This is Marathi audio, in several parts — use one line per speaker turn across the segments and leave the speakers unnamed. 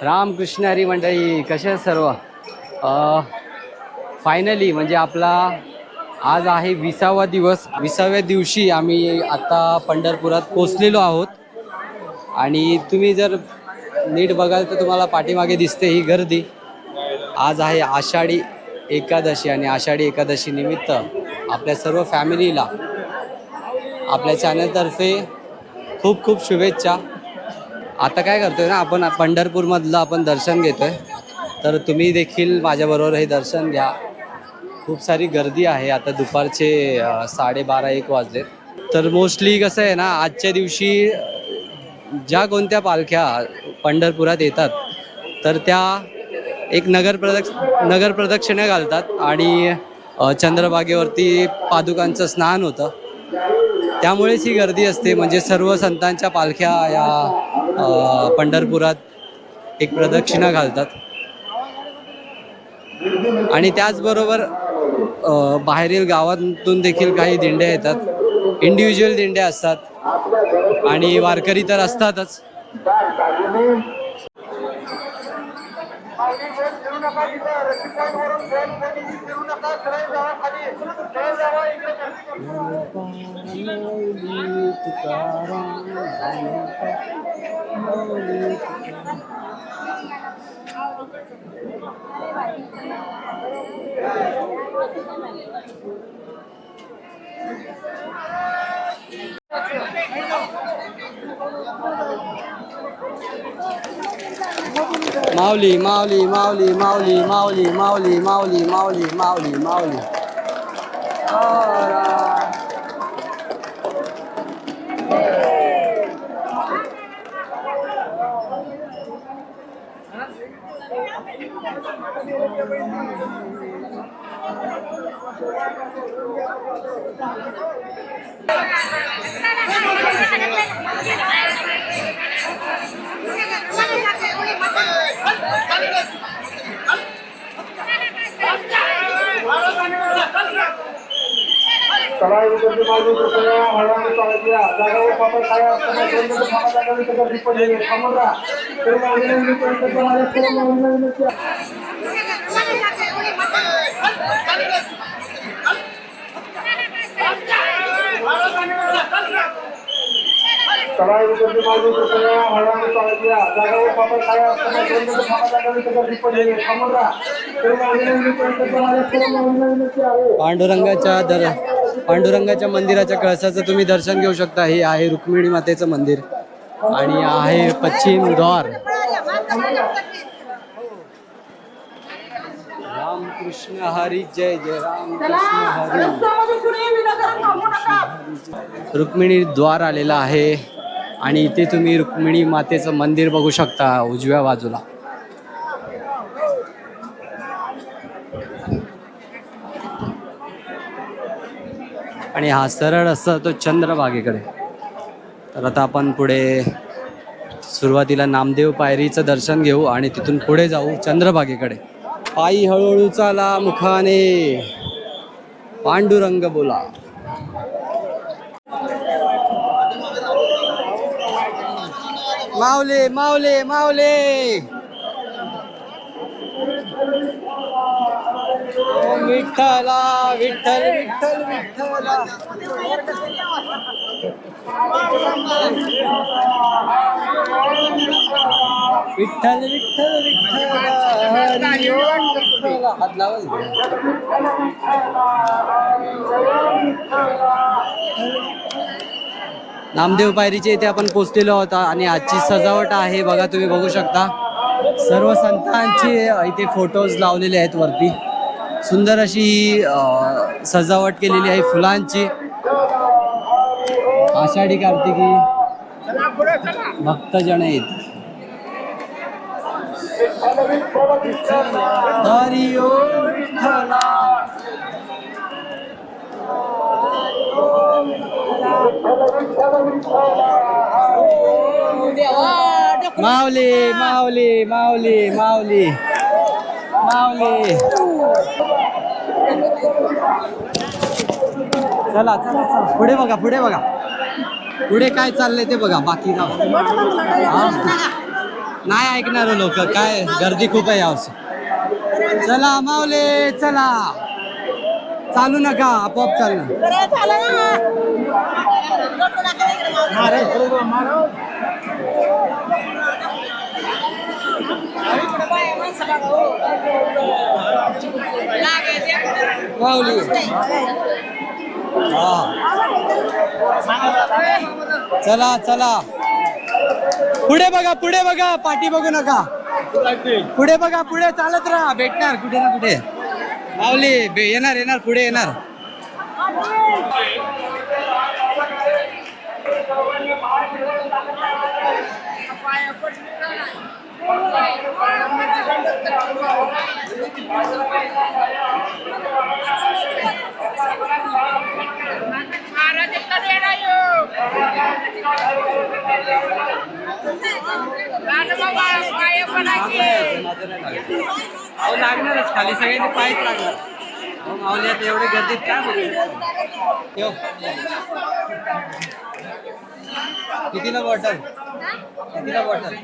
रामकृष्ण हरी मंडळी, कसे आहेत सर्व? फायनली म्हणजे आपला आज आहे 20वा दिवस. 20व्या दिवशी आम्ही आता पंढरपुरात पोचलेलो आहोत. आणि तुम्ही जर नीट बघाल तर तुम्हाला पाठीमागे दिसते ही गर्दी. आज आहे आषाढी एकादशी आणि आषाढी एकादशी निमित्त आपल्या सर्व फॅमिलीला आपल्या चॅनलतर्फे खूप खूप शुभेच्छा. आता काय करतोय ना, आपण पंढरपूरमधलं आपण दर्शन घेतोय, तर तुम्ही देखील माझ्याबरोबर हे दर्शन घ्या. खूप सारी गर्दी आहे. आता दुपारचे 12:30-1 वाजलेत. तर मोस्टली कसं आहे ना, आजच्या दिवशी ज्या कोणत्या पालख्या पंढरपुरात येतात तर त्या एक नगर प्रदक्षिणा घालतात आणि चंद्रभागेवरती पादुकांचं स्नान होतं. त्यामुळेच ही गर्दी असते. म्हणजे सर्व संतांच्या पालख्या या पंढरपुरात एक प्रदक्षिणा घालतात. आणि त्याचबरोबर बाहेरील गावातून देखील काही दिंड्या येतात. इंडिव्हिज्युअल दिंड्या असतात आणि वारकरी तर असतातच. माऊली माऊली माऊली माऊली माऊली माऊली माऊली माऊली माऊली माऊली. पांडुरंगाच्या मंदिराच्या कळसाचं तुम्ही दर्शन घेऊ शकता. हे आहे रुक्मिणी मातेचं मंदिर आणि आहे पश्चिम द्वार. रामकृष्ण हरी जय जय रामकृष्ण हरी. रुक्मिणी द्वार आलेला आहे आणि इथे तुम्ही रुक्मिणी मातेचं मंदिर बघू शकता उजव्या बाजूला. आणि हा सरळ असा तो चंद्रभागेकडे. तर आता आपण पुढे सुरुवातीला नामदेव पायरीचं दर्शन घेऊ आणि तिथून पुढे जाऊ चंद्रभागेकडे. पायी हळूहळू चाला मुखाने पांडुरंग बोला. माऊले माऊले माऊले. विठ्ठला विठ्ठल विठ्ठल विठ्ठला. विठ्ठल विठ्ठल विठ्ठल हरी ओम. हात लावा. नामदेव पायरीचे इथे आपण पोचलेलो आहोत आणि आजची सजावट आहे बघा, तुम्ही बघू शकता. सर्व संतांचे इथे फोटोज लावलेले आहेत वरती. सुंदर अशी सजावट केलेली आहे फुलांची. आषाढी कार्तिकी भक्तजन आहेत. हरी ओम विठ्ठला. माऊली माऊली माऊली माऊली माऊली. चला चला चला पुढे बघा, पुढे बघा, पुढे काय चाललंय ते बघा. बाकी नाही ऐकणार लोक, काय गर्दी खूप आहे यावर्षी. चला माऊले चला, चालू नका, आपोआप चालू. माऊली चला चला, पुढे बघा, पुढे बघा, पाठी बघू नका, पुढे बघा, पुढे चालत राहा, भेटणार कुठे ना कुठे. माऊली येणार येणार, पुढे येणार. लागणारच खाली, सगळ्यांनी पायच लागणार. माऊली आता एवढे गर्दीत काय बघू. कितीला बॉटल, कितीला बॉटल?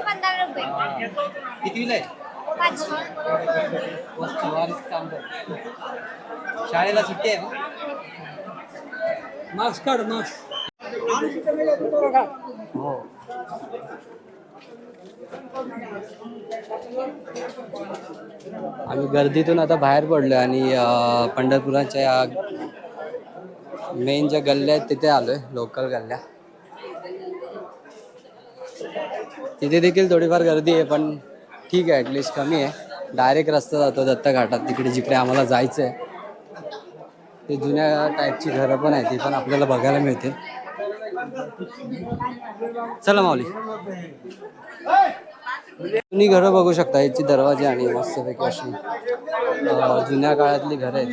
15 रुपये.
कितीला आहे?
5.
मस्त वारीच काम कर. शाळेला सुट्टी आहे ना? मास्क काढ, मास्क. हो. आम्ही गर्दीतून आता बाहेर पडलो आणि पंढरपुराच्या मेन ज्या गल्ल्या आहेत तिथे आलोय, लोकल गल्ल्या. तिथे देखील थोडीफार गर्दी आहे, पण ठीक आहे, ॲटलिस्ट कमी आहे. डायरेक्ट रस्ता जातो दत्त घाटात, तिकडे जिकडे आम्हाला जायचं आहे. ते जुन्या टाईपची घरं पण आहेत, ती पण आपल्याला बघायला मिळतील. चला माऊली, तुम्ही घरं बघू शकता, याची दरवाजे आणि मस्तपैकी अशी जुन्या काळातली घरं आहेत.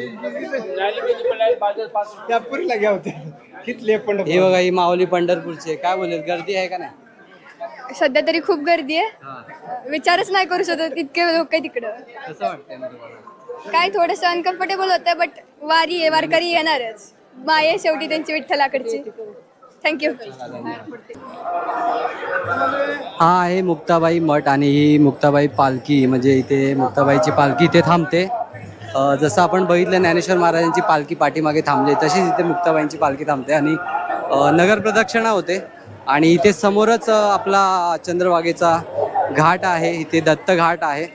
हे बघा, ही माऊली पंढरपूरची आहे. काय बोलेल, गर्दी आहे का नाही?
सध्या तरी खूप गर्दी आहे, विचारच नाही करू शकत, इतके लोक आहे तिकडं.
कसं वाटतंय?
काय थोडंसं अनकम्फर्टेबल होतं, बट वारी आहे, वारकरी येणारच. माये शेवटी त्यांची विठ्ठलाकडची. थँक्यू.
हा आहे मुक्ताबाई मठ आणि ही मुक्ताबाई पालखी, म्हणजे इथे मुक्ताबाईची पालखी इथे थांबते. जसं आपण बघितलं ज्ञानेश्वर महाराजांची पालखी पाठीमागे थांबली, तशीच इथे मुक्ताबाईंची पालखी थांबते आणि नगर प्रदक्षिणा होते. आणि इथे समोरच आपला चंद्रभागेचा घाट आहे, इथे दत्त घाट आहे.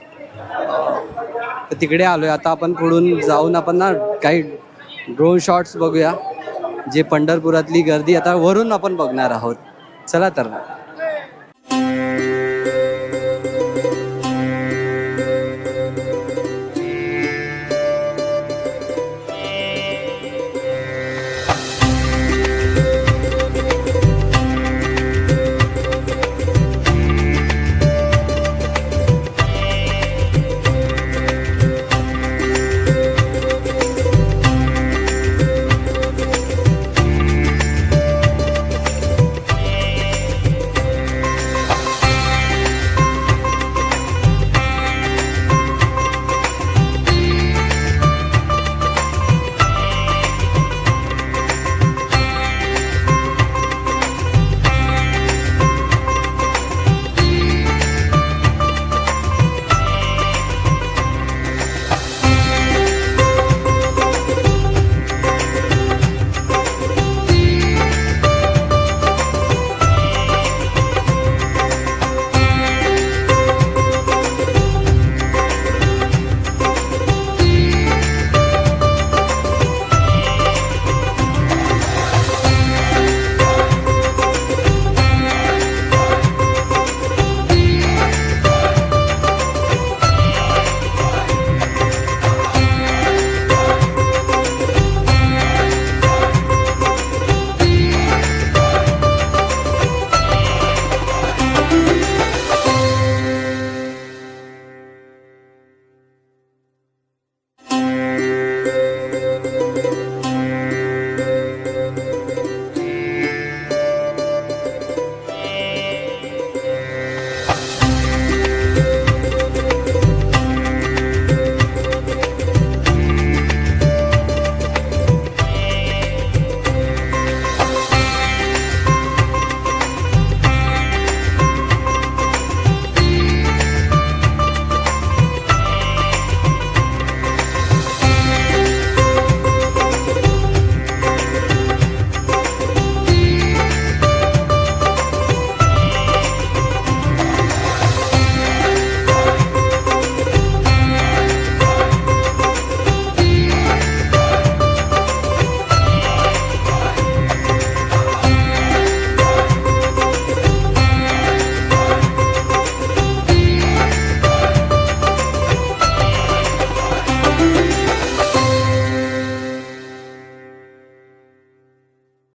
तर तिकडे आलोय आता आपण. पुढून जाऊन आपण ना काही ड्रोन शॉट्स बघूया, जे पंढरपुरातली गर्दी आता वरून आपण बघणार आहोत. चला तर.